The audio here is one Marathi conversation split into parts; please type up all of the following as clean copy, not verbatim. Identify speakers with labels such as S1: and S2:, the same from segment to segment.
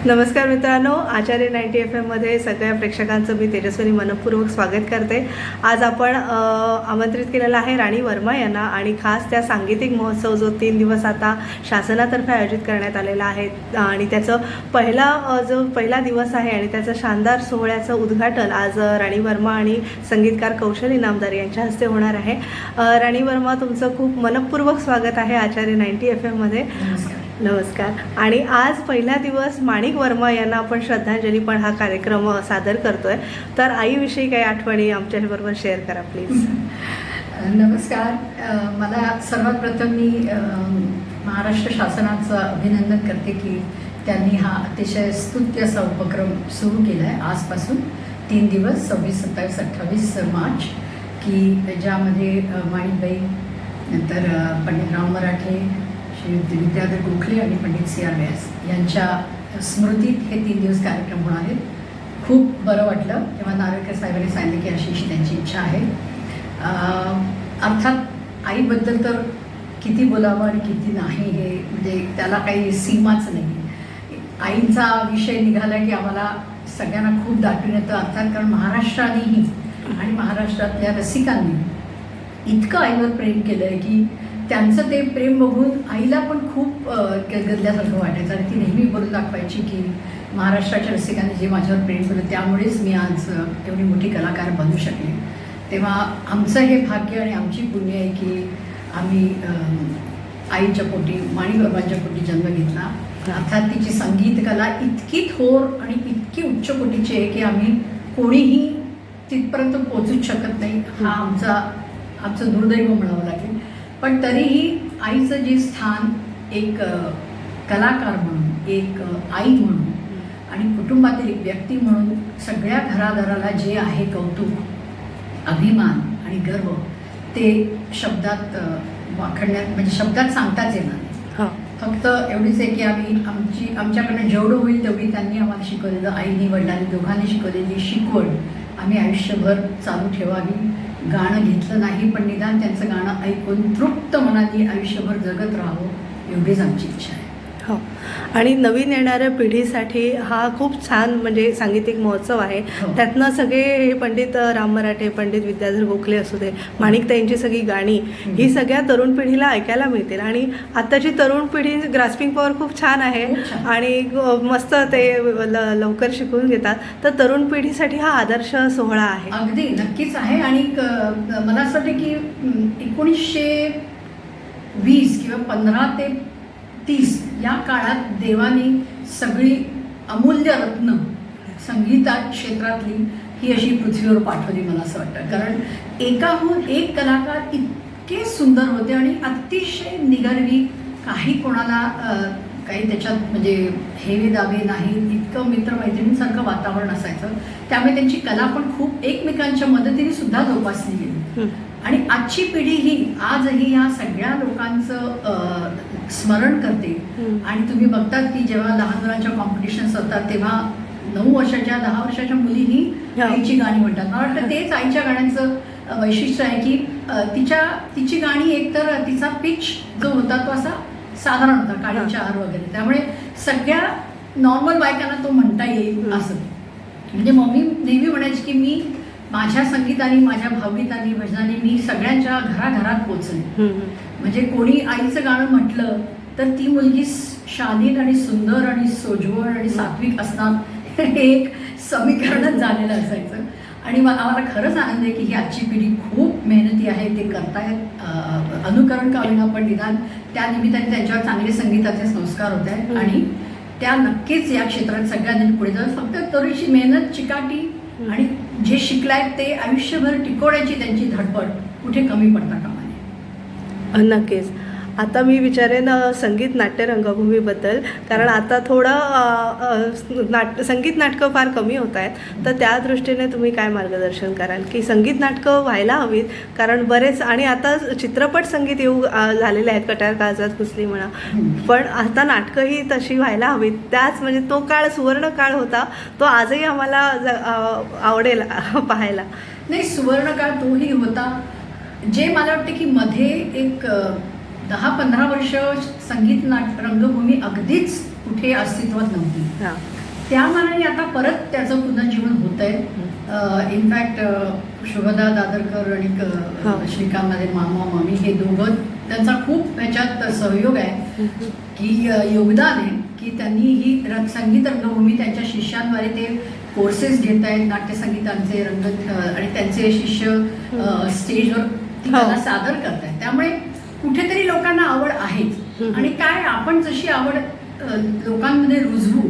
S1: नमस्कार मित्रांनो, आचार्य 90 FM सगळ्या प्रेक्षकांचं मी तेजस्विनी मनपूर्वक स्वागत करते। आज आपण आमंत्रित केलेला आहे राणी वर्मा यांना आणि खास त्या सांगीतिक महोत्सव जो 3 दिवस आता शासनातर्फे आयोजित करण्यात आलेला आहे आणि त्याचं पहिला दिवस आहे आणि त्याचं शानदार सोहळ्याचं उद्घाटन आज राणी वर्मा आणि संगीतकार कौशल इनामदार यांच्या हस्ते होणार आहे। राणी वर्मा, तुमचं खूप मनपूर्वक स्वागत आहे आचार्य 90 FM। नमस्कार। आणि आज पहिला दिवस माणिक वर्मा यांना आपण श्रद्धांजली पण हा कार्यक्रम सादर करतोय, तर आईविषयी काही आठवणी आमच्याबरोबर शेअर करा प्लीज।
S2: नमस्कार। मला सर्वात प्रथम मी महाराष्ट्र शासनाचं अभिनंदन करते की त्यांनी हा अतिशय स्तुत्य असा उपक्रम सुरू केला आहे आजपासून 3 दिवस 26, 27, 28 मार्च की ज्यामध्ये माणिकबाई, नंतर पंडित राव मराठे, श्रीयुत विद्याधर गोखले आणि पंडित CR व्यास यांच्या स्मृतीत हे 3 दिवस कार्यक्रम होणार आहेत। खूप बरं वाटलं तेव्हा नार्वेकर साहेबांनी सांगितलं की अशी त्यांची इच्छा आहे। अर्थात आईबद्दल तर किती बोलावं आणि किती नाही हे म्हणजे त्याला काही सीमाच नाही। आईचा विषय निघाला की आम्हाला सगळ्यांना खूप दाटून येतं, अर्थात कारण महाराष्ट्रानेही आणि महाराष्ट्रातल्या रसिकांनी इतकं आईवर प्रेम केलं आहे की त्यांचं ते प्रेम बघून आईला पण खूप गदल्यासारखं वाटायचं आणि ती नेहमी बोलून दाखवायची की महाराष्ट्राच्या रसिकांनी जे माझ्यावर प्रेम केलं त्यामुळेच मी आज एवढी मोठी कलाकार बनू शकले। तेव्हा आमचं हे भाग्य आणि आमची पुण्य आहे की आम्ही आईच्या पोटी, माणिक वर्मांच्या पोटी जन्म घेतला। अर्थात तिची संगीत कला इतकी थोर आणि इतकी उच्च कोटीची आहे की आम्ही कोणीही तिथपर्यंत पोचूच शकत नाही। हा आमचं दुर्दैव म्हणावं लागेल, पण तरीही आईचं जे स्थान एक कलाकार म्हणून, एक आई म्हणून आणि कुटुंबातील एक व्यक्ती म्हणून सगळ्या घरादाराला जे आहे कौतुक, अभिमान आणि गर्व ते शब्दात वाखण्यात म्हणजे शब्दात सांगताच येणार नाही। फक्त एवढीच आहे की आमच्याकडनं जेवढं होईल तेवढी त्यांनी आम्हाला शिकवलेलं, आईनी वडिलांनी दोघांनी शिकवलेली शिकवण आम्ही आयुष्यभर चालू ठेवावी। गाणं घेतलं नाही पण निदान त्यांचं गाणं ऐकून तृप्त मनाने आयुष्यभर जगत राहावं एवढीच आमची इच्छा आहे।
S1: हो, आणि नवीन येणाऱ्या पिढीसाठी हा खूप छान म्हणजे सांगीतिक महोत्सव आहे। त्यातनं सगळे हे पंडित राम मराठे, पंडित विद्याधर गोखले असू दे, माणिकताईंची सगळी गाणी ही सगळ्या तरुण पिढीला ऐकायला मिळतील आणि आत्ताची तरुण पिढी ग्रास्पिंग पॉवर खूप छान आहे आणि मस्त ते लवकर शिकून घेतात, तर तरुण पिढीसाठी हा आदर्श सोहळा आहे।
S2: अगदी नक्कीच आहे। आणि मला असं वाटतं की 1920 किंवा 15 ते 30 या काळात देवाने सगळी अमूल्य रत्न संगीतात क्षेत्रातली ही अशी पृथ्वीवर पाठवली मला असं वाटतं। कारण एकाहून एक कलाकार इतके सुंदर होते आणि अतिशय निगर्वी, काही कोणाला काही त्याच्यात म्हणजे हेवे दावे नाही, इतकं मित्रमैत्रिणींसारखं वातावरण असायचं। त्यामुळे त्यांची कला पण खूप एकमेकांच्या मदतीने सुद्धा जोपासली गेली आणि आजची पिढी ही आजही ह्या सगळ्या लोकांचं स्मरण करते। आणि तुम्ही बघतात की जेव्हा लहान मुलांच्या कॉम्पिटिशन्स होतात तेव्हा 9 वर्षाच्या 10 वर्षाच्या मुलीही आईची गाणी म्हणतात। मला वाटतं तेच आईच्या गाण्यांचं वैशिष्ट्य आहे की तिची गाणी एकतर तिचा पिच जो होता तो असा साधारण होता, काळी 4 वगैरे, त्यामुळे सगळ्या नॉर्मल बायकांना तो म्हणता येईल असं। म्हणजे मम्मी नेहमी म्हणायची की मी माझ्या संगीताने, माझ्या भावगीतांनी, भजनाने मी सगळ्यांच्या घराघरात पोचले। म्हणजे कोणी आईचं गाणं म्हटलं तर ती मुलगी शालीन आणि सुंदर आणि सोज्वळ आणि सात्विक असणार हे एक समीकरणच झालेलं असायचं। आणि आम्हाला खरंच आनंद आहे की ही आजची पिढी खूप मेहनती आहे, ते करतायत, अनुकरण का होईना पण निदान त्या निमित्ताने त्यांच्यावर चांगले संगीताचे संस्कार होत आहेत आणि त्या नक्कीच या क्षेत्रात सगळ्यांनी पुढे जाऊन फक्त थोडीशी मेहनत, चिकाटी आणि जे शिकलायत ते आयुष्यभर टिकवण्याची त्यांची धडपड कुठे कमी पडता कामा नये।
S1: नक्कीच। आता मी विचारेन संगीत नाट्य रंगभूमीबद्दल, कारण आता थोडं संगीत नाटकं फार कमी होत आहेत, तर त्या दृष्टीने तुम्ही काय मार्गदर्शन कराल की संगीत नाटकं व्हायला हवीत? कारण बरेच आणि आता चित्रपट संगीत झालेले आहेत, कट्यार काळजात घुसली म्हणा, पण आता नाटकंही तशी व्हायला हवीत। त्याच म्हणजे तो काळ सुवर्ण काळ होता, तो आजही आम्हाला आवडेल पाहायला।
S2: नाही, सुवर्ण काळ तोही होता। जे मला वाटतं की मध्ये एक 10-15 वर्ष संगीत रंगभूमी अगदीच कुठे अस्तित्वात नव्हती। त्या मानाने आता परत त्याचं पुनर्जीवन होत आहे. इनफॅक्ट शुभदा दादरकर आणि श्रीकांतमध्ये मामा मामी हे दोघं त्यांचा खूप ह्याच्यात सहयोग आहे की योगदान आहे की त्यांनी ही संगीत रंगभूमी त्यांच्या शिष्यांद्वारे ते कोर्सेस घेत आहेत नाट्यसंगीतांचे आणि त्यांचे शिष्य स्टेजवर ती कला सादर करत आहेत. त्यामुळे कुठेतरी लोकांना आवड आहेच आणि काय आपण जशी आवड लोकांमध्ये रुजवू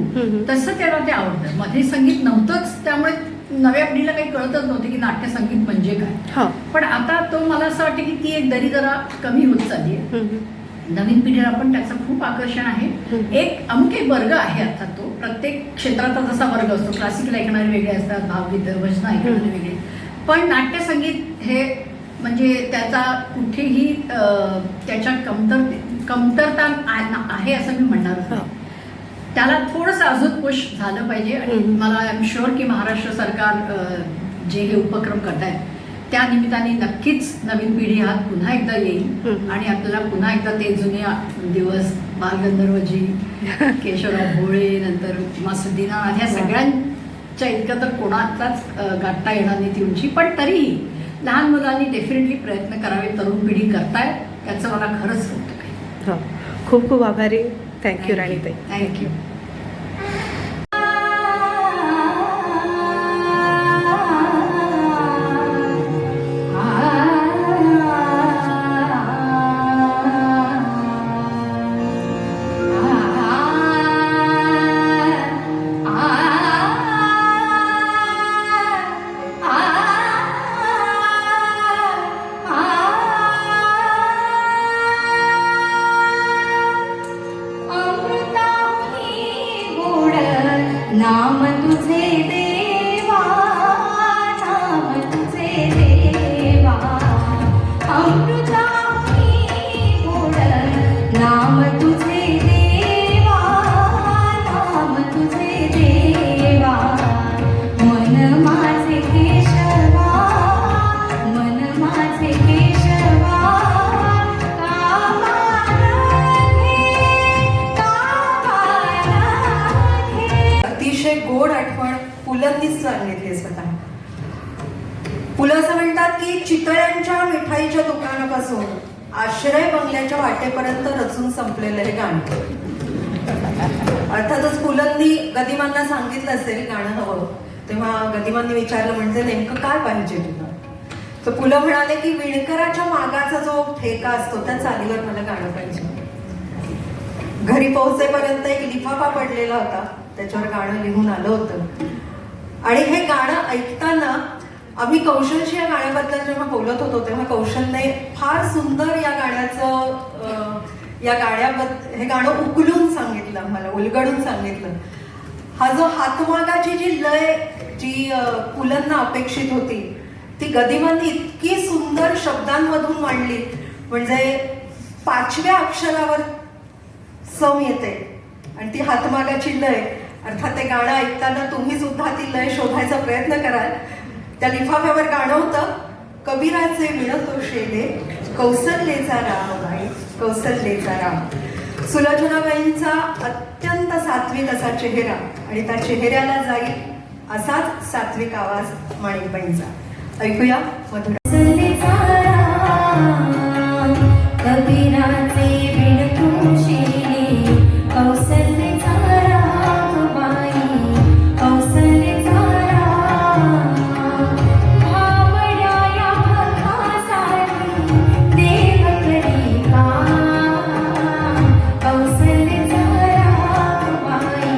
S2: तसं त्याला ते आवडतं. मध्ये संगीत नव्हतंच त्यामुळे नव्या पिढीला काही कळतच नव्हते की नाट्यसंगीत म्हणजे काय. पण आता तो मला असं वाटतं की ती एक दरी जरा कमी होत चालली आहे. नवीन पिढीला पण त्याचं खूप आकर्षण आहे. एक अमुक एक वर्ग आहे अर्थात तो प्रत्येक क्षेत्राचा जसा वर्ग असतो. क्लासिकल ऐकणारे वेगळे असतात, भावगीत भजन ऐकणारे वेगळे. पण नाट्यसंगीत हे म्हणजे त्याचा कुठेही त्याच्या कमतरता आहे असं मी म्हणणार नाही. त्याला थोडंसं अजून पुश झालं पाहिजे आणि मला आय एम शुअर की महाराष्ट्र सरकार जे हे उपक्रम करत आहेत त्या निमित्ताने नक्कीच नवीन पिढी हात पुन्हा एकदा येईल आणि आपल्याला पुन्हा एकदा ते जुने दिवस बालगंधर्वजी, केशवराव भोळे, नंतर मासुद्दीना ह्या सगळ्यांच्या इतकं तर कोणाचाच गाठता येणार नाही ती उंची. पण तरीही लहान मुलांनी डेफिनेटली प्रयत्न करावे. तरुण पिढी करतायत त्याचं मला खरंच कौतुक आहे.
S1: खूप खूप आभारी. थँक्यू राणीताई.
S2: थँक्यू.
S3: नाम तुझे देवा, नाम तुझे देवा, अमृताहुनी गोड नाम तुझे देवा, नाम तुझे देवा. मन माझे केशवा, मन माझे केशवा,
S4: अतिशय गोड आठवण पुलंनीच सांगितली स्वतः. पुलं असं म्हणतात की चितळ्यांच्या मिठाईच्या दुकानापासून आश्रय बंगल्याच्या वाटेपर्यंत रचून संपलेलं हे गाणं. अर्थातच पुलंनी गदिमांना सांगितलं असेल गाणं हवं, तेव्हा गदिमांनी विचारलं म्हणजे नेमकं काय पाहिजे तुला. तर पुलं म्हणाले की विणकराच्या मागाचा जो ठेका असतो त्या चालीवर मला गाणं पाहिजे. घरी पोहोचेपर्यंत एक लिफाफा पडलेला होता, त्याच्यावर गाणं लिहून आलं होतं. आणि हे गाणं ऐकताना आम्ही कौशलशी या गाण्याबद्दल जेव्हा बोलत होतो तेव्हा कौशलने फार सुंदर या गाण्याबद्दल हे गाणं उकलून सांगितलं, आम्हाला उलगडून सांगितलं. हा जो हातमागाची जी लय जी पुलंना अपेक्षित होती ती गदिमांनी इतकी सुंदर शब्दांमधून मांडली. म्हणजे 5व्या अक्षरावर सम येते आणि ती हातमागाची लय. अर्थात ते गाणं ऐकताना तुम्ही सुद्धा ती लय शोधायचा प्रयत्न कराल. त्या लिफाफ्यावर गाणं होतं, कबीराचे मिळतो शेले, कौसल्याचा राम आहे, कौसल्याचा राम. सुलोचनाबाईंचा अत्यंत सात्विक असा चेहरा आणि त्या चेहऱ्याला जाईल असाच सात्विक आवाज माणिकबाईंचा. ऐकूया मधुरा.
S3: कबीराचे विणतो शेले, कौसल्याचा राम बाई, कौसल्याचा राम. भावड्या या भक्तासाठी देव करी काम, कौसल्याचा राम बाई.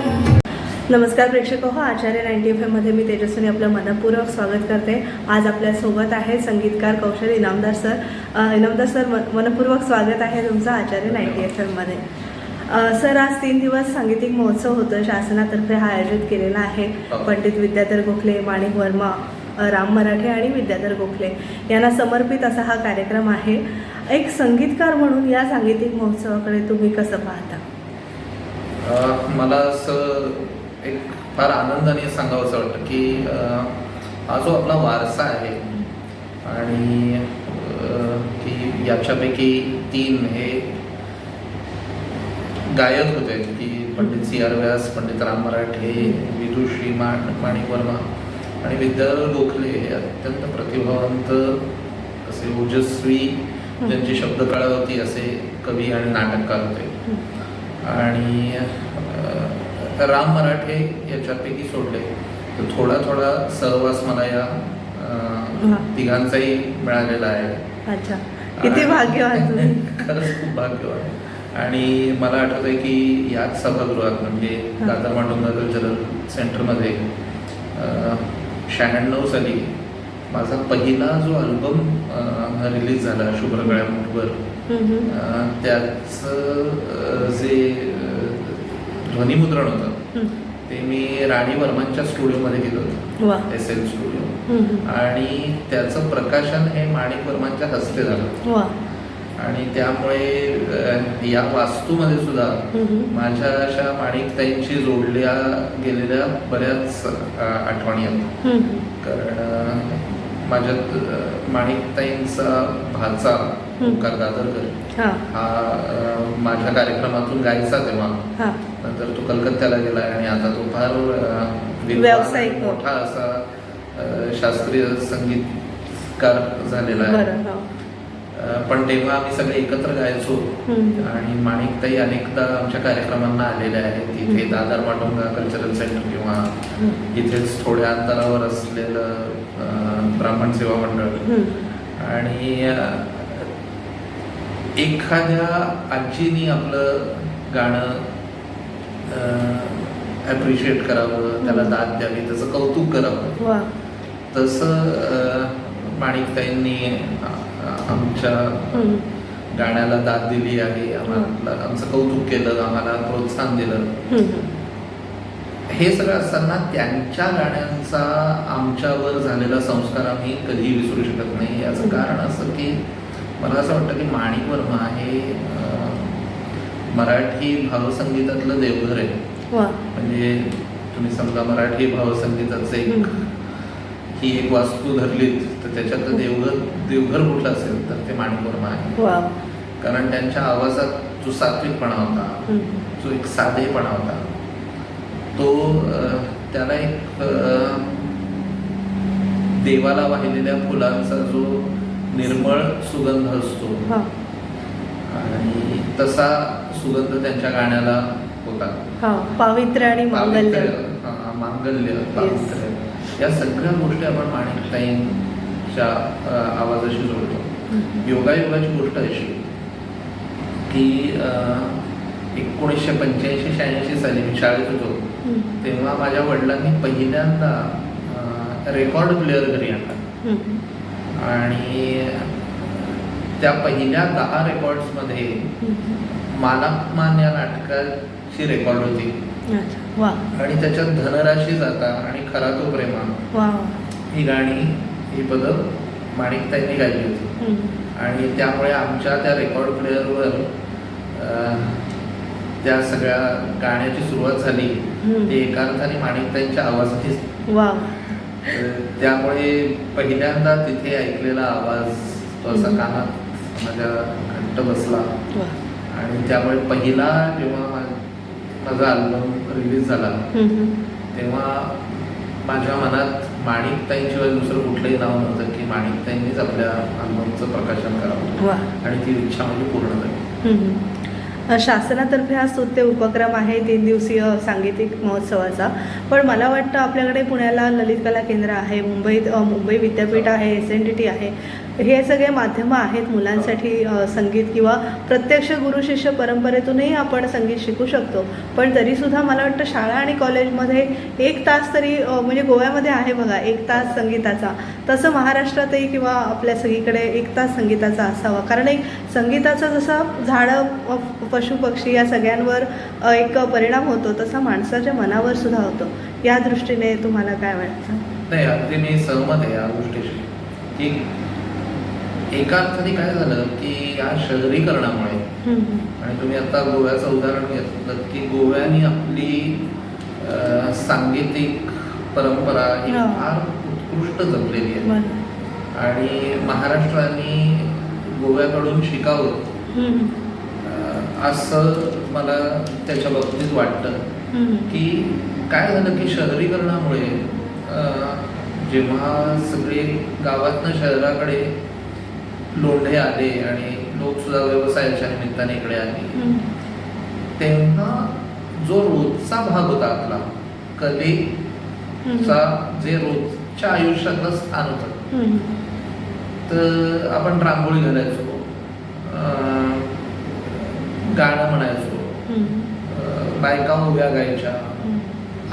S1: नमस्कार प्रेक्षक हो, आचार्य 90 FM मध्ये मी तेजस्विनी आपलं मनपूर्वक स्वागत करते. आज आपल्यासोबत आहे संगीतकार कौशल इनामदार सर. इनामदार सर, मनपूर्वक स्वागत आहे तुमचं आचार्य 90 FM मध्ये. सर, आज 3 दिवस सांगीतिक महोत्सव होतं, शासनातर्फे हा आयोजित केलेला आहे. पंडित विद्याधर गोखले, माणिक वर्मा, राम मराठे आणि विद्याधर गोखले यांना समर्पित असा हा कार्यक्रम आहे. एक संगीतकार म्हणून या सांगीतिक महोत्सवाकडे तुम्ही कसं पाहता?
S5: मला असं एक फार आनंदाने सांगावंसं वाटतं की हा जो आपला वारसा आहे आणि की याच्यापैकी 3 हे गायक होते की पंडित सी आर व्यास, पंडित राम मराठे, विदुश्री माणिक वर्मा आणि विद्याधर गोखले हे अत्यंत प्रतिभावंत असे ओजस्वी ज्यांची शब्दकळा होती असे कवी आणि नाटककार होते. आणि राम मराठे याच्यापैकी सोडले तर थोडा थोडा सहवास मला या तिघांचाही मिळालेला आहे.
S1: अच्छा, किती भाग्यवान तुम्ही.
S5: खरंच खूप भाग्यवान. आणि मला आठवतंय की याच सभागृहात म्हणजे दादर माटुंगा कल्चरल सेंटरमध्ये 96 साली माझा पहिला जो अल्बम रिलीज झाला शुभ्रगळ्या मुठवर, त्याचं जे ध्वनिमुद्रण होतं ते मी राणी वर्मांच्या स्टुडिओमध्ये गेलो
S1: वा.
S5: होतो, SL स्टुडिओ. आणि त्याचं प्रकाशन हे माणिक वर्मांच्या हस्ते झालं.
S1: वा.
S5: आणि त्यामुळे या वास्तूमध्ये सुद्धा माझ्या अशा माणिकताईंशी जोडल्या गेलेल्या बऱ्याच आठवणी आहेत. कारण माझ्यात माणिकताईंचा भाचा ओंकार दादरकर हा माझ्या कार्यक्रमातून गायचा तेव्हा. नंतर तो कलकत्त्याला गेला आणि आता तो फार
S1: व्यावसायिक
S5: मोठा असा शास्त्रीय संगीतकार झालेला आहे. पण तेव्हा आम्ही सगळे एकत्र गायचो. आणि माणिकताई अनेकदा आमच्या कार्यक्रमांना आलेल्या आहेत तिथे दादर माटुंगा कल्चरल सेंटर किंवा इथेच थोड्या अंतरावर असलेलं ब्राह्मण सेवा मंडळ. आणि एखाद्या आजीनी आपलं गाणं ॲप्रिशिएट करावं, त्याला दाद द्यावी, त्याचं कौतुक करावं, तसं माणिकताईंनी आमच्या गाण्याला दाद दिली आहे. आम्हाला आमचं कौतुक केलं, आम्हाला प्रोत्साहन दिलं. हे सगळं असताना त्यांच्या गाण्यांचा आमच्यावर झालेला संस्कार आम्ही कधीही विसरू शकत नाही. याचं कारण असं की मला असं वाटतं की माणिक वर्मा हे मराठी भावसंगीतातलं देवघर आहे. म्हणजे तुम्ही समजा मराठी भावसंगीताचं ही एक वास्तू धरलीत तर त्याच्यात देवघर कुठलं असेल तर ते माणिक वर्मा आहे. कारण त्यांच्या आवाजात जो सात्विकपणा होता, जो एक साधेपणा होता, तो त्याला एक देवाला वाहिलेल्या फुलांचा जो निर्मळ सुगंध असतो आणि तसा सुगंध त्यांच्या गाण्याला होता.
S1: पावित्र्य आणि मांगल्य,
S5: पावित्र्य या सगळ्या गोष्टी आपण माणिकताईंच्या आवाजाशी जोडतो. योगायोगाची गोष्ट अशी की 1985-86 साली मी शाळेत होतो तेव्हा माझ्या वडिलांनी पहिल्यांदा रेकॉर्ड प्लेअर घरी आणला. आणि त्या पहिल्या 10 रेकॉर्ड्समध्ये मानापमान या नाटकाची रेकॉर्ड होती. आणि त्याच्यात धनराशी जाता आणि खरा तो प्रेमा ही गाणी, ही पदं माणिकताईंनी गायली होती. आणि त्यामुळे आमच्या त्या रेकॉर्ड प्लेअरवर त्या सगळ्या गाण्याची सुरुवात झाली ते एका अर्थाने माणिकताईंच्या आवाजाची. त्यामुळे पहिल्यांदा तिथे ऐकलेला आवाज तो असा कानात माझ्या घट्ट बसला. आणि त्यामुळे पहिला जेव्हा माझा अल्बम रिलीज झाला तेव्हा माझ्या मनात माणिकताईंशिवाय दुसरं कुठलंही नाव नव्हतं की माणिकताईंनीच आपल्या अल्बमचं प्रकाशन करावं. आणि ती इच्छा म्हणजे पूर्ण झाली.
S1: शासनातर्फे हा स्तुत्य उपक्रम आहे 3 दिवसीय सांगीतिक महोत्सवाचा. पण मला वाटतं आपल्याकडे पुण्याला ललित कला केंद्र आहे, मुंबईत मुंबई विद्यापीठ आहे, SNDT आहे. हे सगळे माध्यमं आहेत मुलांसाठी संगीत किंवा प्रत्यक्ष गुरु शिष्य परंपरेतूनही आपण संगीत शिकू शकतो. पण तरीसुद्धा मला वाटतं शाळा आणि कॉलेजमध्ये 1 तास तरी म्हणजे गोव्यामध्ये आहे बघा 1 तास संगीताचा, तसं महाराष्ट्रातही किंवा आपल्या सगळीकडे 1 तास संगीताचा असावा. कारण एक संगीताचा जसा झाडं पशु पक्षी या सगळ्यांवर एक परिणाम होतो तसा माणसाच्या मनावर सुद्धा होतो. या दृष्टीने तुम्हाला काय वाटतं?
S5: नाही, अगदी मी सहमत आहे या गोष्टीशी की एका अर्थाने काय झालं की या शहरीकरणामुळे, आणि तुम्ही आता गोव्याचं उदाहरण घेतलं की गोव्याने आपली सांगीतिक परंपरा ही फार उत्कृष्ट जपलेली आहे. आणि महाराष्ट्राने गोव्याकडून शिकावं असं मला त्याच्या बाबतीत वाटतं की काय झालं की शहरीकरणामुळे जेव्हा सगळे गावातनं शहराकडे लोंढे आले आणि लोक सुद्धा व्यवसायाच्या निमित्ताने इकडे आले, तेव्हा जो रोजचा भाग होता आपला कलेचा, जे रोजच्या आयुष्यातलं स्थान होतं, तर आपण रांगोळी घालायचो, गाणं म्हणायचो, बायका उभ्या गायच्या,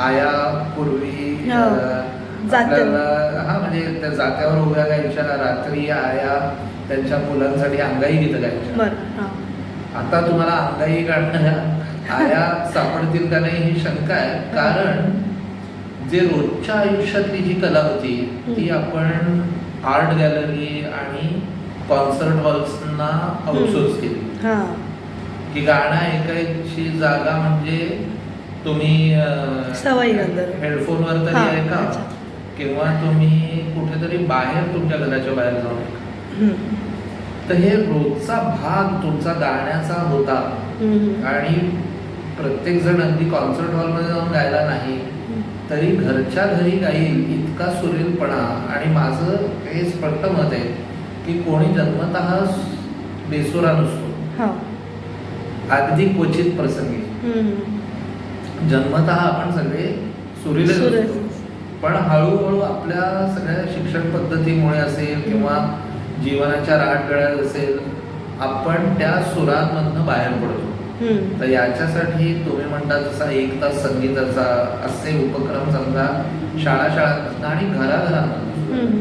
S5: आया पूर्वी आपल्याला म्हणजे त्या जात्यावर उभ्या गायच्या, रात्री आया त्यांच्या मुलांसाठी अंगाई गीतं गायच्या. आता तुम्हाला अंगाई गाणाऱ्या आया सापडतील का नाही ही शंका आहे, कारण जे रोजच्या आयुष्यातली जी कला होती ती आपण आर्ट गॅलरी आणि कॉन्सर्ट हॉल्सना आउटसोर्स केली. की गाणं ऐकायची जागा म्हणजे तुम्ही हेडफोनवर तरी ऐका किंवा तुम्ही कुठेतरी बाहेर तुमच्या घराच्या बाहेर जाऊन ऐका. तर हे रोजचा भाग तुमचा गाण्याचा होता आणि प्रत्येक जण अगदी कॉन्सर्ट हॉलमध्ये जाऊन गायला नाही तरी घरच्या घरी गाईल इतका सुरेलपणा. आणि माझं हे स्पष्ट मत आहे की कोणी जन्मतः बेसुरा नसतो, अगदी क्वचित प्रसंगी. जन्मतः आपण सगळे सुरीले असतो, पण हळूहळू आपल्या सगळ्या शिक्षण पद्धतीमुळे असेल किंवा जीवनाच्या राहटगळ्यात असेल, आपण त्या सुरांमधनं बाहेर पडतो. तर याच्यासाठी तुम्ही म्हणता तसा 1 तास संगीताचा असे उपक्रम समजा शाळांमधनं आणि घराघरांमधनं,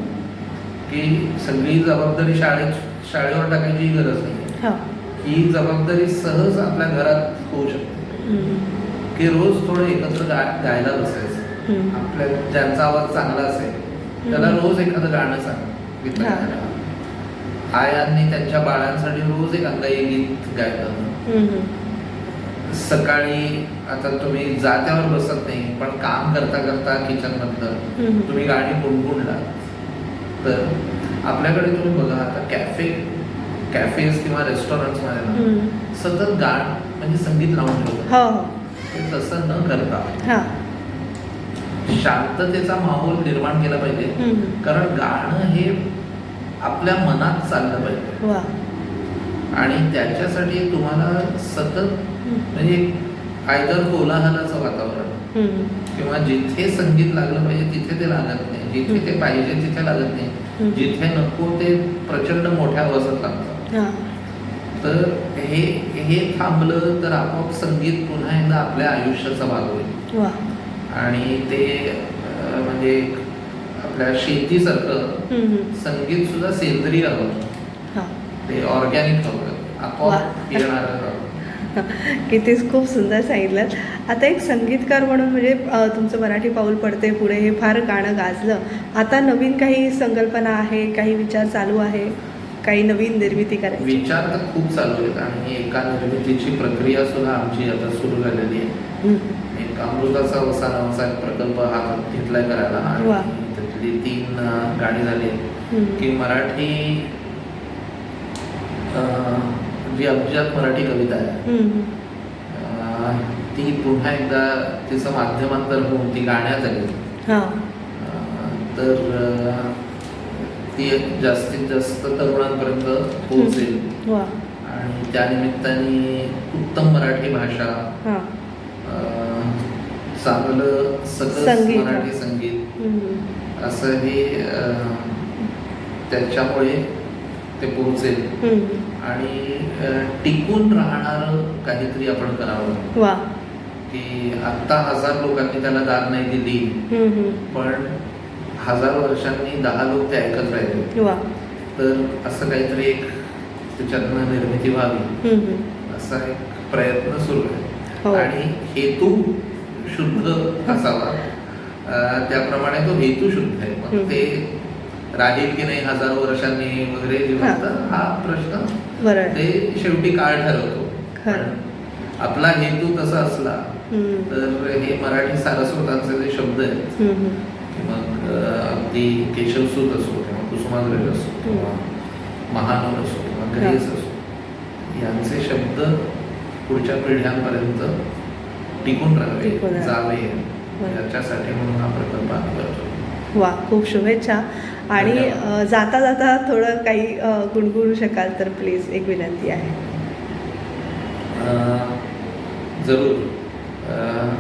S5: की सगळी जबाबदारी शाळेवर टाकायची गरज नाही. ही जबाबदारी सहज आपल्या घरात होऊ शकते की रोज थोडं एकत्र गायला बसायचं. आपल्या ज्यांचा आवाज चांगला असेल त्याला रोज एखादं गाणं सांग. आयांनी त्यांच्या बाळांसाठी रोज एक अंगाई गीत गायलं. सकाळी आता तुम्ही जात्यावर बसत नाही पण काम करता करता किचन मधलं तुम्ही गाणी गुणगुणला तर आपल्याकडे तुम्ही बघा आता कॅफेज किंवा रेस्टॉरंट्स मध्ये सतत गाणं म्हणजे संगीत लावून ठेवलं. ते तसं न करता शांततेचा माहोल निर्माण केला पाहिजे, कारण गाणं हे आपल्या मनात चाललं पाहिजे. आणि त्याच्यासाठी तुम्हाला सतत म्हणजे आयदर कोलाहलाचं वातावरण किंवा जिथे संगीत लागलं पाहिजे तिथे ते लागत नाही, जिथे ते पाहिजे तिथे लागत नाही, जिथे नको ते प्रचंड मोठ्या आवाजात लागतं. तर हे थांबलं तर आपोआप संगीत पुन्हा एकदा आपल्या आयुष्याचा भाग होईल. आणि ते म्हणजे आपल्या शेतीसारखं संगीत सुद्धा सेंद्रिय हवं, ते ऑर्गॅनिक हवं, आपोआप येणार.
S1: कितीच खूप सुंदर सांगितलं. आता एक संगीतकार म्हणून म्हणजे तुमचं मराठी पाऊल पडते पुढे हे फार गाणं गाजलं. आता नवीन काही संकल्पना आहे, काही विचार चालू आहे, काही नवीन निर्मिती करायची?
S5: विचार तर खूप चालू आहेत आणि एका निर्मितीची प्रक्रिया सुद्धा आमची आता सुरू झालेली आहे. एक अमृताचा वसा नावाचा एक प्रकल्प हातात घेतलाय करायला आणि त्यातली 3 गाणी झाली की मराठी जी अभिजात मराठी कविता आहे ती पुन्हा एकदा तिचं माध्यमांतर होऊन ती गाण्यात आली. तर ती जास्तीत जास्त तरुणांपर्यंत पोहोचेल आणि त्या निमित्ताने उत्तम मराठी भाषा, चांगलं सकस मराठी संगीत असं हे त्याच्यामुळे ते पोहोचेल आणि टिकून राहणार काहीतरी आपण करावं. की आता 1000 लोकांनी त्याला दाद नाही दिली पण 1000 वर्षांनी 10 लोक ते ऐकत राहिले. तर असं काहीतरी एक त्याच्यातनं निर्मिती व्हावी असा एक प्रयत्न सुरू आहे आणि हेतू शुद्ध असावा. त्याप्रमाणे तो हेतू शुद्ध आहे, पण ते राहील की नाही 1000 वर्षांनी वगैरे जेव्हा हा प्रश्न ते शेवटी काळ ठरवतो. आपला हेतू तसा असला तर हे मराठी सारस्वतांचे जे शब्द आहेत मग अगदी केशवसूत असो किंवा कुसुमाग्रज असो किंवा महानोर असो किंवा ग्रेस असो यांचे शब्द पुढच्या पिढ्यांपर्यंत टिकून राहावे,
S1: टिकून राहावे.
S5: जावे,
S1: बरं.
S5: याच्यासाठी म्हणून हा प्रकल्प आम्ही करतो.
S1: वा, खूप शुभेच्छा. आणि
S5: धन्यवाद.
S1: जाता जाता थोडं काही गुणगुणू शकाल तर प्लीज, एक विनंती आहे.
S5: जरूर.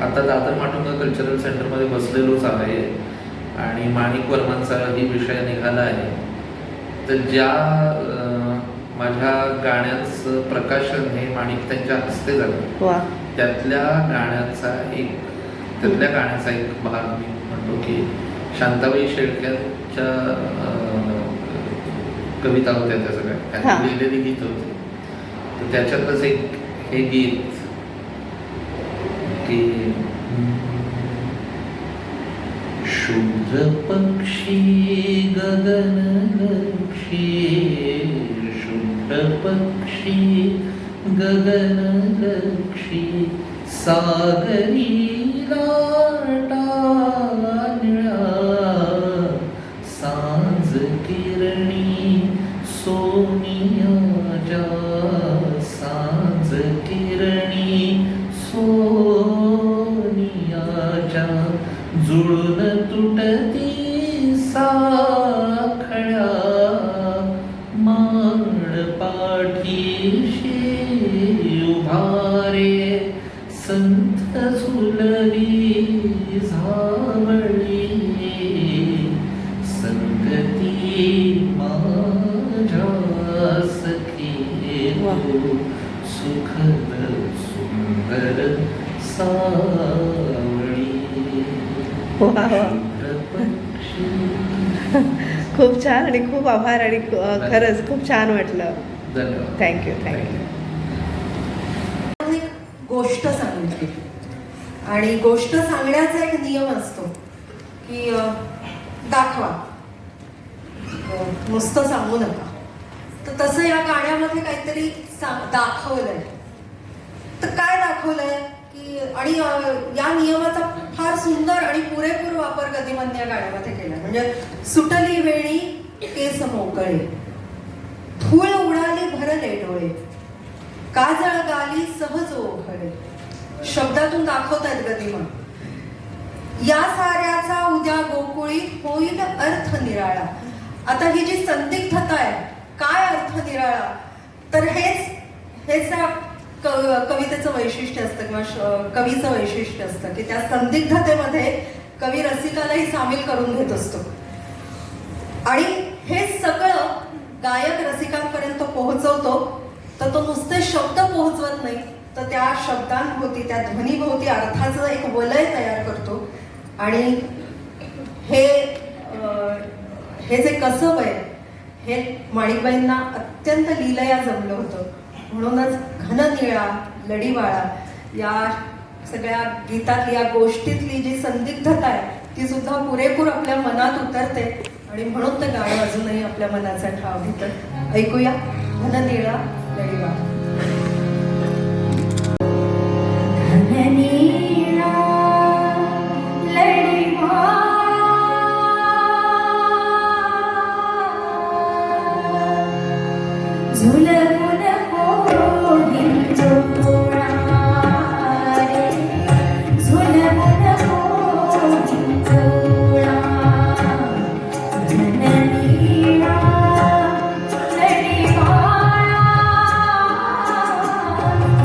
S5: आता दादर माटुंगा कल्चरल सेंटरमध्ये बसलेलोच आहे आणि माणिक वर्मांचाही विषय निघाला आहे. तर ज्या माझ्या गाण्याचं प्रकाशन हे माणिक त्यांच्या हस्ते झालं,
S1: वा,
S5: त्यातल्या गाण्याचा एक भाग मी म्हणतो की शांताबाई शेळक्यांच्या कविता होत्या त्या सगळ्या,
S1: हा.
S5: त्यांनी लिहिलेली गीत होती. तर त्याच्यातलंच एक हे गीत की शुभ्र पक्षी गगनलक्षी, शुभ्र पक्षी गगनलक्षी, सागरी लाटा निळा, सांज किरणी सोनियाच्या, सांज किरणी सोनियाच्या, जुळून तुटती साखळ्या, मांड पाठीशी उभारे, संत झुलली झावळी, संगती माझ्या सखी, सुखद सुंदर सावळी.
S1: वा, वा. खूप छान आणि खूप आभार आणि खरंच खूप छान वाटलं.
S5: धन्यवाद.
S1: थँक्यू.
S4: एक गोष्ट सांगितली आणि गोष्ट सांगण्याचा एक नियम असतो की दाखवा, नुसतं सांगू नका. तर तसं या गाण्यामध्ये काहीतरी दाखवलंय. तर काय दाखवलंय की, आणि या नियमाचा फार सुंदर आणि पुरेपूर वापर गदिमांनी या गाण्यामध्ये केला. म्हणजे सुटली वेणी केस मोकळे, धूळ उडाली भरले डोळे, काजळ गाली सहज ओघळे. शब्दातून दाखवतायत गदिमा. या साऱ्याचा उद्या गोकुळीत होईल अर्थ निराळा. आता ही जी संदिग्धता आहे, काय अर्थ निराळा, तर हेच त्या कवितेचं वैशिष्ट्य असतं किंवा कवीचं वैशिष्ट्य असतं की त्या संदिग्धतेमध्ये कवी रसिकालाही सामील करून घेत असतो. आणि हे सगळं गायक रसिकांपर्यंत पोहोचवतो. तर तो नुसते शब्द पोहोचवत नाही, तर त्या शब्दांभोवती, त्या ध्वनीभोवती अर्थाचं एक वलय तयार करतो. आणि हे जे कसब आहे हे माणिकबाईंना अत्यंत लीलया जमलं होतं. म्हणूनच घननिळा, लढीवाळा या सगळ्या गीतातली, या गोष्टीतली जी संदिग्धता आहे ती सुद्धा पुरेपूर आपल्या मनात उतरते आणि म्हणून ते गाणं अजूनही आपल्या मनाचा ठाव घेतं. ऐकूया घननिळा, लढीवाळा.
S3: घननीळा लढीवाळा, झुलवून मोहीम जोडा रे, झुलवून मोहीम जोडा. घननीळा लढीवाळा,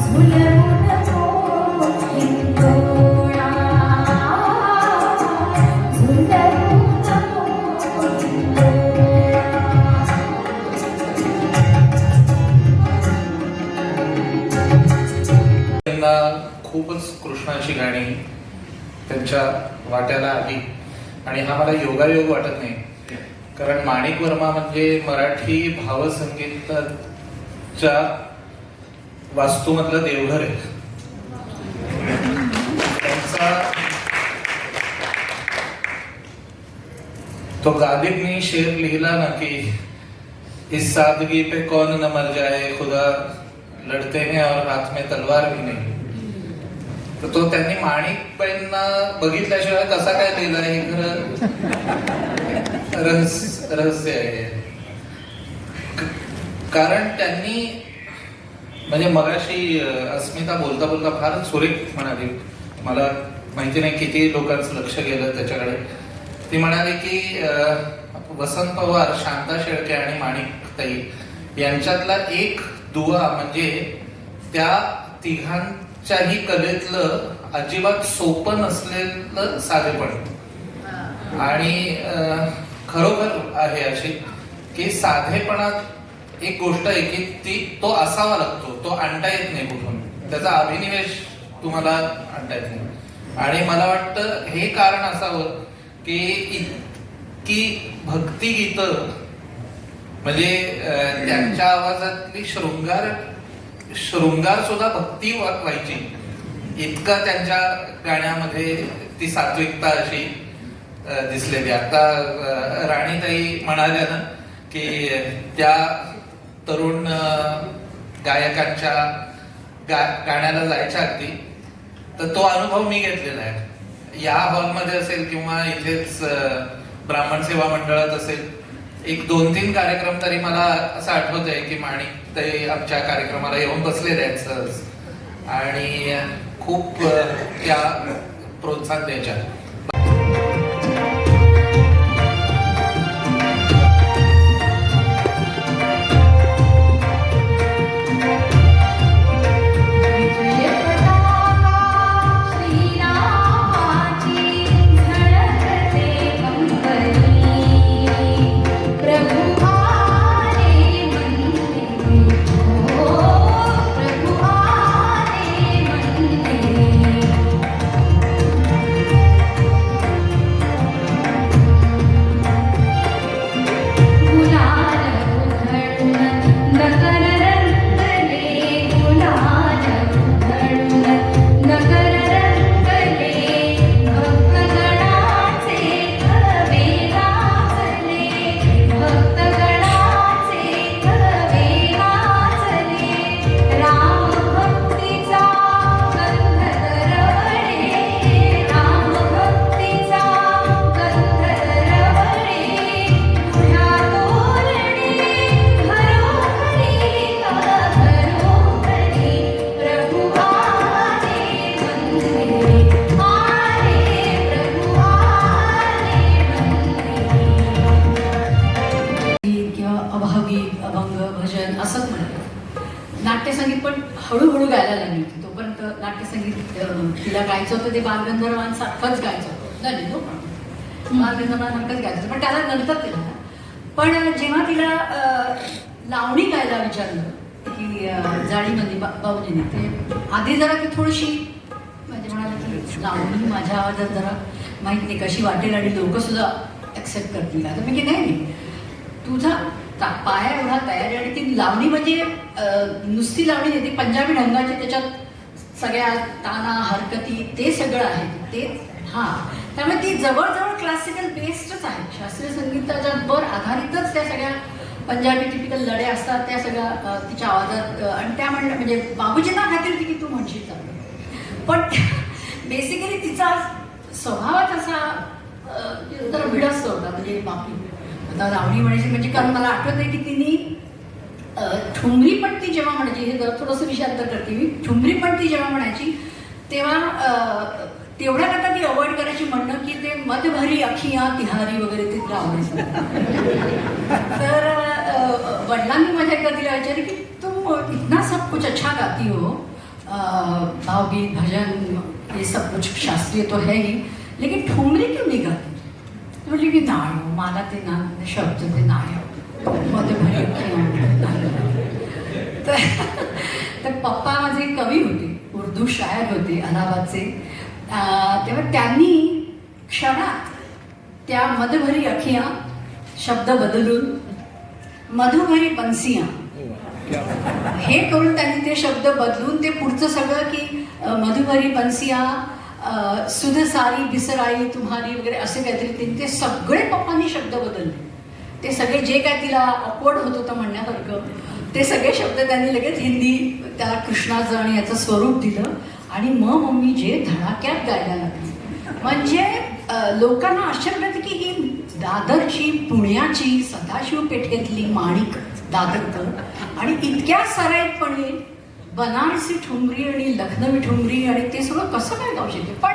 S3: झुलवून मोहीम जोडा, झुलवून मोहीम जोडा.
S5: त्यांना खूपच कृष्णाची गाणी त्यांच्या वाट्याला आली आणि हा मला योगायोग वाटत नाही, कारण माणिक वर्मा म्हणजे मराठी भावसंगीताच्या वास्तूमधलं देवघर आहे. त्यांचा तो गालिबनी शेर लिहिला ना की इस सादगी पे कौन न मर जाए, खुदा लढते हैं और हाथ में तलवार भी नहीं. तर तो त्यांनी माणिकबाईंना बघितल्याशिवाय कसा काय लिहिला हे खरं रहस्य आहे. कारण त्यांनी म्हणजे मगाशी अस्मिता बोलता बोलता फार सुरेख म्हणाली. मला माहिती नाही किती लोकांचं लक्ष गेलं त्याच्याकडे. ती म्हणाली की वसंत पवार, शांता शेळके आणि माणिकताई यांच्यातला एक दुवा म्हणजे त्या तिघांच्याही कलेतलं अजिबात सोपं नसलेलं साधेपण. आणि खरोखर आहे अशी की साधेपणात एक गोष्ट आहे की तो असावा लागतो, तो आणता येत नाही कुठून, त्याचा अभिनिवेश तुम्हाला आणता येत नाही. आणि मला वाटतं हे कारण असावं की इतकी भक्तिगीत म्हणजे त्यांच्या आवाजातली शृंगार सुद्धा भक्ती व्हायची, इतका त्यांच्या गाण्यामध्ये ती सात्विकता अशी दिसलेली. आता राणीताई म्हणाल्या ना की त्या तरुण गायकांच्या गाण्याला जायच्या अगदी, तर तो अनुभव मी घेतलेला आहे. या हॉलमध्ये असेल किंवा इथेच ब्राह्मण सेवा मंडळात असेल, एक 2-3 कार्यक्रम तरी मला असं आठवत आहे की माणिक ते आमच्या कार्यक्रमाला येऊन बसलेले आहेत सहज आणि खूप त्या प्रोत्साहन द्यायच्या.
S2: नाट्यसंगीत पण हळूहळू गायला लागली होती. तोपर्यंत नाट्यसंगीत तिला गायचं होतं ते बालगंधर्वांसारखंच गायचं होतं, झाली तो पण बालगंधर्वांसारखंच गायचं होतं, पण त्याला नंतर तिला. पण जेव्हा तिला लावणी गायला विचारलं की जाळीमध्ये बाबूजीने, ते आधी जरा ती थोडीशी म्हणजे म्हणाले की लावणी माझ्या आवाजात जरा माहीत नाही कशी वाटेल आणि लोक सुद्धा ऍक्सेप्ट करतील. आता मी की नाही, तुझा पाया एवढा तयारी, आणि ती लावणी म्हणजे नुसती लावणी नाही, ती पंजाबी ढंगाची, त्याच्यात सगळ्या ताना हरकती ते सगळं आहे ते. त्यामुळे ती जवळजवळ क्लासिकल बेस्डच आहे, शास्त्रीय संगीताच्या वर आधारितच त्या सगळ्या पंजाबी टिपिकल लढे असतात त्या सगळ्या तिच्या आवाजात. आणि त्या म्हणजे बाबूजींना खात्री होती की तू म्हणशील चालू, पण बेसिकली तिचा स्वभावात असा जरा भिडस्त होता. म्हणजे बापी आता लावणी म्हणायची म्हणजे, कारण मला आठवत आहे की तिने ठुमरी पण ती जेव्हा म्हणायची, हे जर थोडंसं विषयांतर करते मी, ठुमरी पण ती जेव्हा म्हणायची तेव्हा तेवढ्या करता ती अवॉइड करायची म्हणणं की ते मध भरी अखियां तिहारी वगैरे ते तिला आवडायचं. तर वडिलांनी माझ्या एकदा तिला विचारले की तुम इतना सब कुछ अच्छा गाती हो, भावगीत भजन ये सब कुछ शास्त्रीय तो है ही, लेकिन ठुमरी क्यों नहीं गाती? म्हटली की नाही, मला ते ना शब्द ते नाही मध्ये भरी तर पप्पा माझे कवी होते, उर्दू शायर होते अलाहाबादचे. तेव्हा त्यांनी क्षणात त्या मधभरी अखियां शब्द बदलून मधुभरी बन्सियां हे करून त्यांनी ते शब्द बदलून ते पुढचं सगळं की मधुभरी बन्सियां सुध सारी बिसराई तुम्हारी वगैरे असे काहीतरी ते सगळे पप्पांनी शब्द बदलले. ते सगळे जे काय तिला ऑकवर्ड होत होतं म्हणण्यासारखं ते सगळे शब्द त्यांनी लगेच हिंदी त्याला कृष्णाचं आणि याचं स्वरूप दिलं. आणि मग मम्मी जे धडाक्यात गायला लागली, म्हणजे लोकांना आश्चर्य वाटतं की ही दादरची, पुण्याची, सदाशिव पेठेतली माणिक दादरकर आणि इतक्या सराईतपणे बनारसी ठुमरी आणि लखनवी ठुमरी आणि ते सगळं कसं काय गाऊ शकते. पण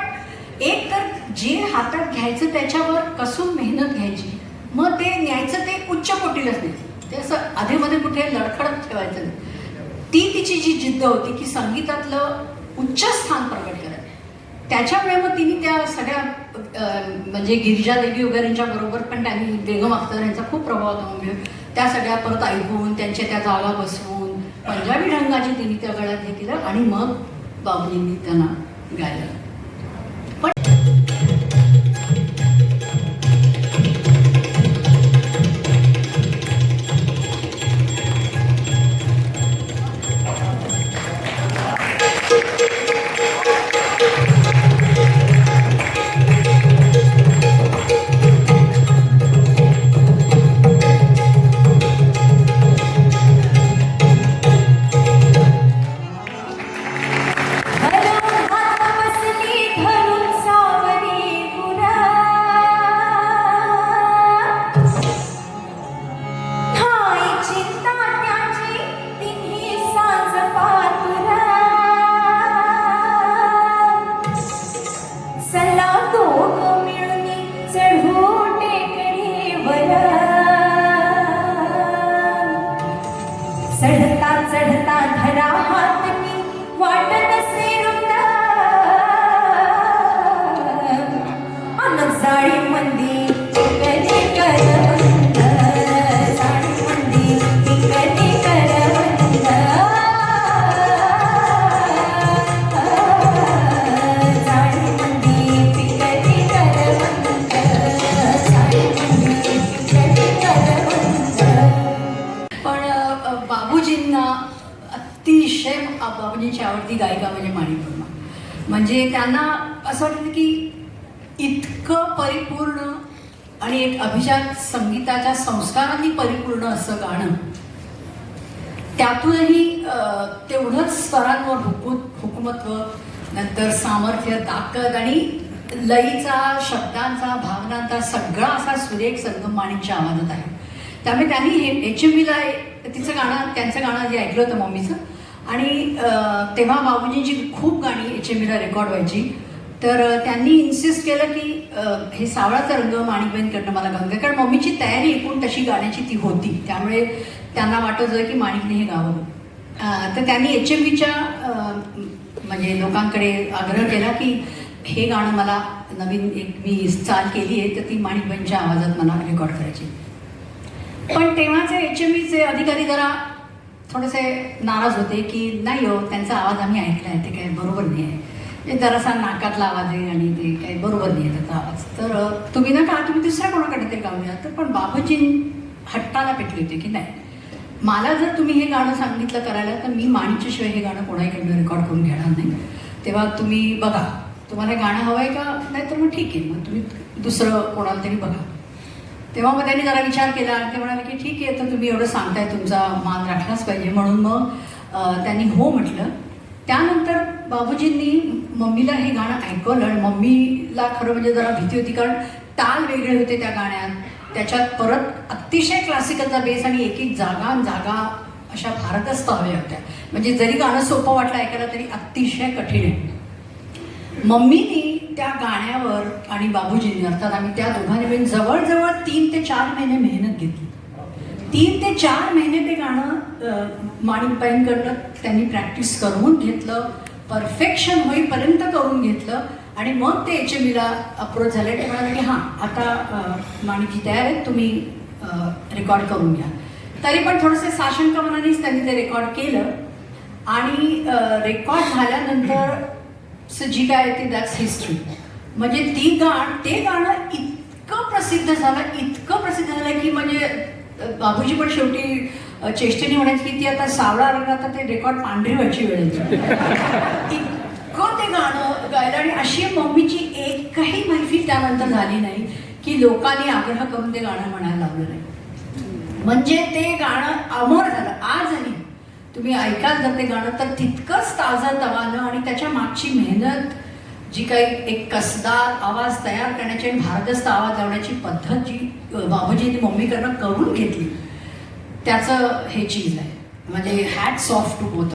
S2: एक तर जे हातात घ्यायचं त्याच्यावर कसून मेहनत घ्यायची, मग ते न्यायचं ते उच्च कोटीलाच न्यायचं, ते असं आधीमध्ये कुठे लडखडत ठेवायचं नाही. ती तिची जी जिद्द होती की संगीतातलं उच्च स्थान प्रकट करायचं. त्याच्यामुळे मग तिने त्या सगळ्या म्हणजे गिरिजा देवी वगैरेंच्या बरोबर पण त्यांनी बेगम अख्तर यांचा खूप प्रभाव होता. त्या सगळ्या परत ऐकून त्यांच्या त्या जागा बसवून पंजाबी ढंगाची तिने त्या गळ्यात हे केलं आणि मग बाबूजींनी त्यांना गायलं.
S3: चढता चढता धरा हात की वाटत से रुंदा अन जाळी मंदी कधी करवंद, जाळी मंदी कधी करवंद, जाळी मंदी कधी करवंद, जाळी मंदी कधी करवंद.
S2: पण बाबूजींना अतिशय बाबूजींची आवडती गायिका म्हणजे माणिक वर्मा. म्हणजे त्यांना असं वाटतं की इतकं परिपूर्ण आणि एक अभिजात संगीताच्या संस्कारांनी परिपूर्ण असं गाणं, त्यातूनही तेवढंच स्वरांवर हुकूमत्व, नंतर सामर्थ्य, ताकद आणि लयीचा, शब्दांचा, भावनांचा सगळा असा सुरेख संगम माणिकच्या आवाजात आहे. त्यामुळे त्यांनी हे HMVला तिचं गाणं, त्यांचं गाणं जे ऐकलं होतं मम्मीचं, आणि तेव्हा बाबूजींची खूप गाणी HMVला रेकॉर्ड व्हायची. तर त्यांनी इन्सिस्ट केलं की हे सावळाचा रंग माणिकबाईंकडनं मला गाणं, कारण मम्मीची तयारी एकूण तशी गाण्याची ती होती. त्यामुळे त्यांना वाटत होतं की माणिकने हे गावं. तर त्यांनी HMVच्या म्हणजे लोकांकडे आग्रह केला की हे गाणं मला नवीन एक मी चाल केली आहे, तर ती माणिकबाईंच्या आवाजात मला रेकॉर्ड करायची. पण तेव्हाचे HMVचे अधिकारी जरा थोडेसे नाराज होते की नाही हो, त्यांचा आवाज आम्ही ऐकला आहे, ते काही बरोबर नाही आहे, ते जरासा नाकातला आवाज आहे आणि ते काही बरोबर नाही आहे त्याचा आवाज, तर तुम्ही नका, तुम्ही दुसऱ्या कोणाकडे तरी गाऊया. तर पण बाबूजी हट्टाला पेटले होते की नाही, मला जर तुम्ही हे गाणं सांगितलं करायला तर मी माणिकच्या शिवाय हे गाणं कोणाकडनं रेकॉर्ड करून घेणार नाही. तेव्हा तुम्ही बघा, तुम्हाला हे गाणं हवं आहे का, नाही तर मग ठीक आहे, मग तुम्ही दुसरं कोणाला तरी बघा. तेव्हा मग त्यांनी जरा विचार केला आणि ते म्हणाले की ठीक आहे, तर तुम्ही एवढं सांगताय, तुमचा मान राखलाच पाहिजे. म्हणून मग त्यांनी हो म्हटलं. त्यानंतर बाबूजींनी मम्मीला हे गाणं ऐकवलं आणि मम्मीला खरं म्हणजे जरा भीती होती, कारण ताल वेगळे होते त्या गाण्यात, त्याच्यात परत अतिशय क्लासिकलचा बेस आणि एक एक जागा अशा भारदस्त हव्या होत्या. म्हणजे जरी गाणं सोपं वाटलं ऐकायला तरी अतिशय कठीण आहे. मम्मीनी त्या गाण्यावर आणि बाबूजींनी, अर्थात आम्ही त्या दोघांनी मिळून जवळजवळ 3 ते 4 महिने मेहनत घेतली. 3 ते 4 महिने ते गाणं माणिकबाईंकडनं त्यांनी प्रॅक्टिस करून घेतलं, परफेक्शन होईपर्यंत करून घेतलं आणि मग ते HMVला अप्रोच झाले. ते म्हणाले की हां, आता माणिकजी तयार आहेत, तुम्ही रेकॉर्ड करून घ्या. तरी पण थोडंसं साशंक मनानेच त्यांनी ते रेकॉर्ड केलं आणि रेकॉर्ड झाल्यानंतर जी काय ती दॅट्स हिस्ट्री. म्हणजे ते गाणं इतकं प्रसिद्ध झालं की म्हणजे बाबूजी पण शेवटी चेष्टेने म्हणायची की ती आता सावळा रंग, आता ते रेकॉर्ड पांढरी व्हायची वेळ येते. इतकं ते गाणं गायलं आणि अशी मम्मीची एकही मैफिल त्यानंतर झाली नाही की लोकांनी आग्रह करून ते गाणं म्हणायला लावलं नाही. म्हणजे ते गाणं अमर झालं. आजही तुम्ही ऐकाल जर ते गाणं तर तितकंच ताजं तवानं आणि त्याच्या मागची मेहनत, जी काही एक कसदार आवाज तयार करण्याची आणि भारदस्त आवाज लावण्याची पद्धत जी बाबूजींनी मम्मीकडनं करून घेतली, त्याचं हे चीज आहे. म्हणजे हॅट्स ऑफ टू बोथ.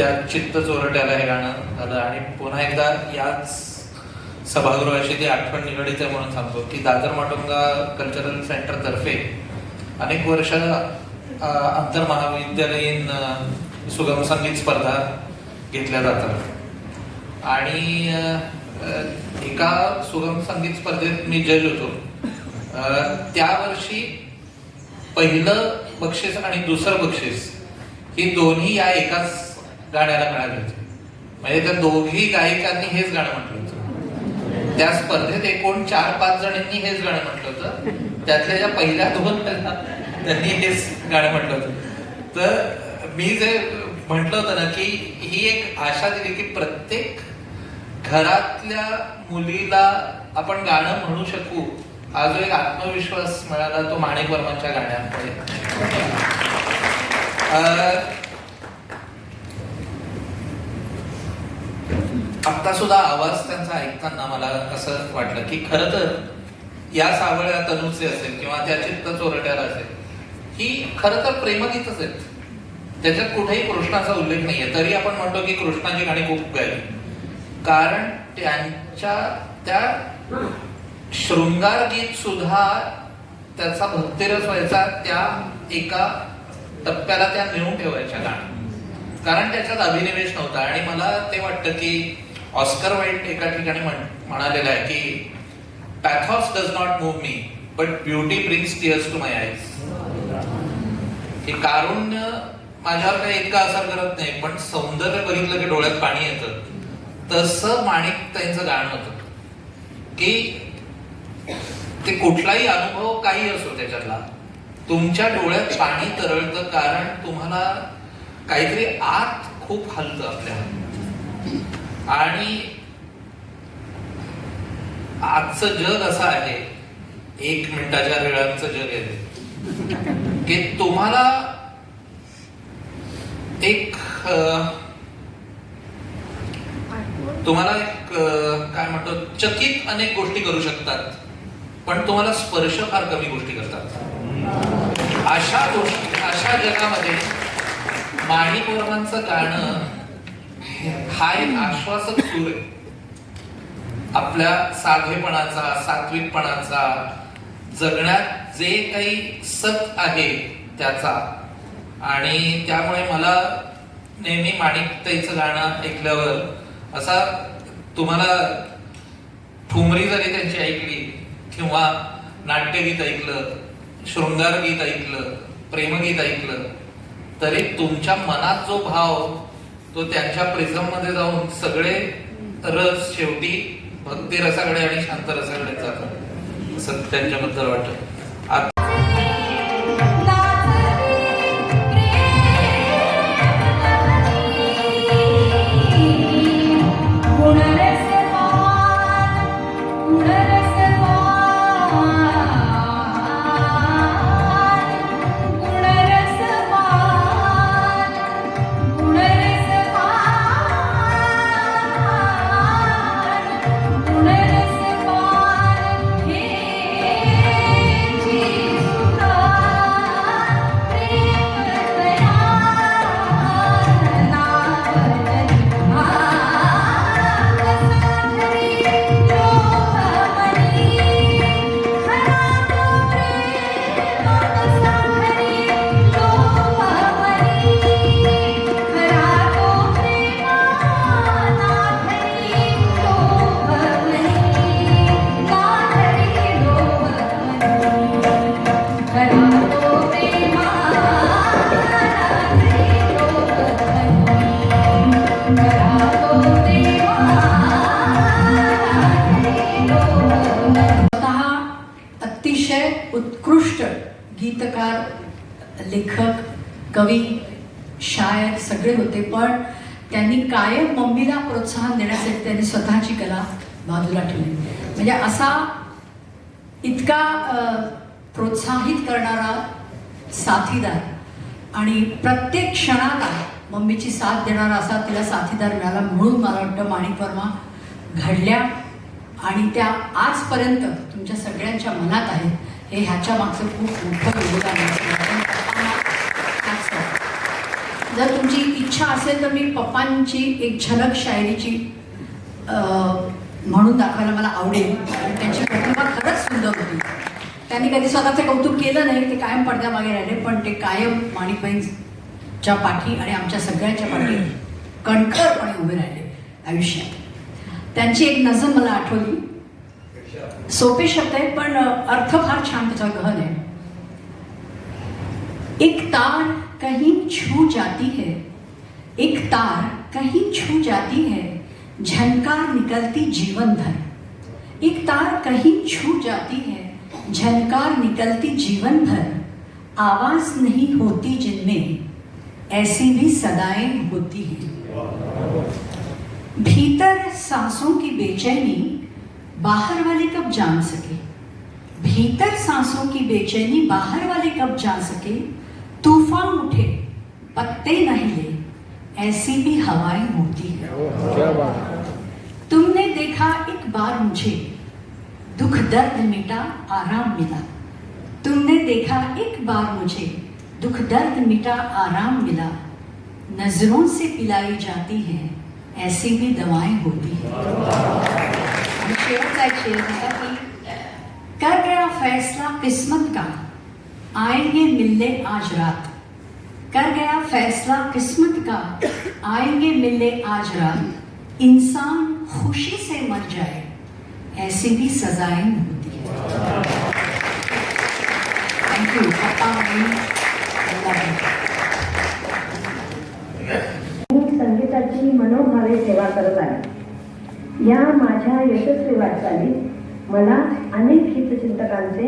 S5: त्या चित्त चोरट्याला हे गाणं झालं. आणि पुन्हा एकदा याच सभागृहाशी ती आठवण निगडीत आहे म्हणून सांगतो की दादर माटुंगा कल्चरल सेंटर तर्फे अनेक वर्ष आंतर महाविद्यालयीन सुगम संगीत स्पर्धा घेतल्या जातात. आणि एका सुगम संगीत स्पर्धेत मी जज होतो. त्या वर्षी पहिलं बक्षीस आणि दुसरं बक्षीस ही दोन्ही या एकाच गाण्याला मिळाली होती. म्हणजे त्या दोघी गायिकांनी हेच गाणं म्हटलं होतं. त्या स्पर्धेत एकूण 4-5 जणांनी हेच गाणं म्हटलं होतं. त्यातल्या ज्या पहिल्या 2 त्यांनी हेच गाणं म्हटलं होतं. तर मी जे म्हटलं होतं ना की ही एक आशा दिली की प्रत्येक घरातल्या मुलीला आपण गाणं म्हणू शकू, हा जो एक आत्मविश्वास मिळाला तो माणिक वर्मांच्या गाण्यामुळे. आता सुद्धा आवाज त्यांचा ऐकताना मला असं वाटलं की खरं तर या सावळ्या तनूचे असेल किंवा त्या चित्त चोरट्याला असेल, ही खरं तर प्रेमगीतच आहेत. त्याच्यात कुठेही कृष्णाचा उल्लेख नाहीये. तरी आपण म्हणतो की कृष्णाची गाणी खूप गायली, कारण त्यांच्या त्या शृंगार गीत सुद्धा त्याचा भक्तिरस व्हायचा त्या एका टप्प्याला त्या नेऊन ठेवायच्या गाणं, कारण त्याच्यात अभिनिवेश नव्हता. आणि मला ते वाटतं की ऑस्कर वाईल्ड एका ठिकाणी म्हणालेलं आहे की pathos does not move me but beauty brings tears to my eyes. की कारुण्य माझ्यावर काही इतका असर करत नाही, पण सौंदर्य बघितलं की डोळ्यात पाणी येतं. तसं माणिक त्यांचं गाणं होतं की ते कुठलाही अनुभव काही असो त्याच्यातला तुमच्या डोळ्यात पाणी तरळतं, कारण तुम्हाला काहीतरी आत खूप हलतं आपल्या. आणि आजचं जग असं आहे, 1 मिनिटाच्या रेळांचं जग आहे की तुम्हाला एक काय म्हणतो चकित अनेक गोष्टी करू शकतात, पण तुम्हाला स्पर्श फार कमी गोष्टी करतात. अशा जगामध्ये माणिक वर्मांचं गाणं हा एक आश्वासक सूर आहे आपल्या साधेपणाचा, सात्विकपणाचा, जगण्यात जे काही सत आहे त्याचा. आणि त्यामुळे मला नेहमी माणिकताईचं गाणं ऐकल्यावर असा, तुम्हाला ठुमरी जरी त्यांची ऐकली किंवा नाट्यगीत ऐकलं, शृंगार गीत ऐकलं, प्रेमगीत ऐकलं, तरी तुमच्या मनात जो भाव तो त्यांच्या प्रिझम मध्ये जाऊन सगळे रस शेवटी भक्ती रसाकडे आणि शांत रसाकडे जातात असं त्यांच्याबद्दल वाटतं.
S2: उत्कृष्ट गीतकार, लेखक, कवी, शायर सगळे होते, पण त्यांनी कायम मम्मीला प्रोत्साहन देण्यासाठी त्यांनी स्वतःची कला बाजूला ठेवली. म्हणजे असा इतका प्रोत्साहित करणारा साथीदार आणि प्रत्येक क्षणाला मम्मीची साथ देणारा असा तिला साथीदार मिळाला, म्हणून मला वाटतं माणिक वर्मा घडल्या आणि त्या आजपर्यंत तुमच्या सगळ्यांच्या मनात आहेत. हे ह्याच्या मागचं खूप मोठं योगदान आहे. जर तुमची इच्छा असेल तर मी पप्पांची एक झलक शायरीची म्हणून दाखवायला मला आवडेल. त्यांची प्रतिभा खरंच सुंदर होती. त्यांनी कधी स्वतःचं कौतुक केलं नाही, ते कायम पडद्यामागे राहिले, पण ते कायम माणिकबाईंच्या पाठी आणि आमच्या सगळ्यांच्या पाठी कणखरपणे उभे राहिले आयुष्यात. त्यांची एक नजम मला आठवली. सोपे शब्द आहेत पण अर्थ फार छान त्याचा गहन आहे. एक तार कहीं छू जाती है, एक तार कहीं छू जाती है, झनकार निकलती जीवन भर. एक तार कहीं छू जाती है, झनकार निकलती जीवन भर. आवाज नहीं होती जिनमें ऐसी भी सदाएं होती हैं. भीतर सांसों की बेचैनी बाहर वाले कब जान सके. भीतर सांसों की बेचैनी बाहर वाले कब जान सके. तूफान उठे पत्ते न हिले, ऐसी भी हवाएं होती हैं. तुमने देखा एक बार मुझे, दुख दर्द मिटा आराम मिला. तुमने देखा एक बार मुझे, दुख दर्द मिटा आराम मिला. नजरों से पिलाई जाती है, ऐसी भी दवाएं होती हैं. आणि शेवटचा एक शेर होता की कर गया फैसला किस्मत का, आएंगे मिलने आज रात. कर गया फैसला किस्मत का, आएंगे मिलने आज रात. इंसान खुशी से मर जाए, ऐसी भी सजाएं होती है. Thank you papa mummy.
S6: मी संगीताची मनोभावे सेवा करत आहे. या माझ्या यशस्वी वाटचालीत मला अनेक हितचिंतकांचे,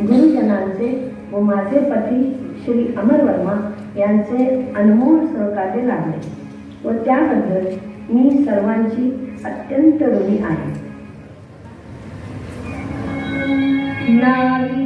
S6: गुरुजनांचे व माझे पती श्री अमर वर्मा यांचे अनमोल सहकार्य लाभले व त्याबद्दल मी सर्वांची अत्यंत ऋणी आहे. नारी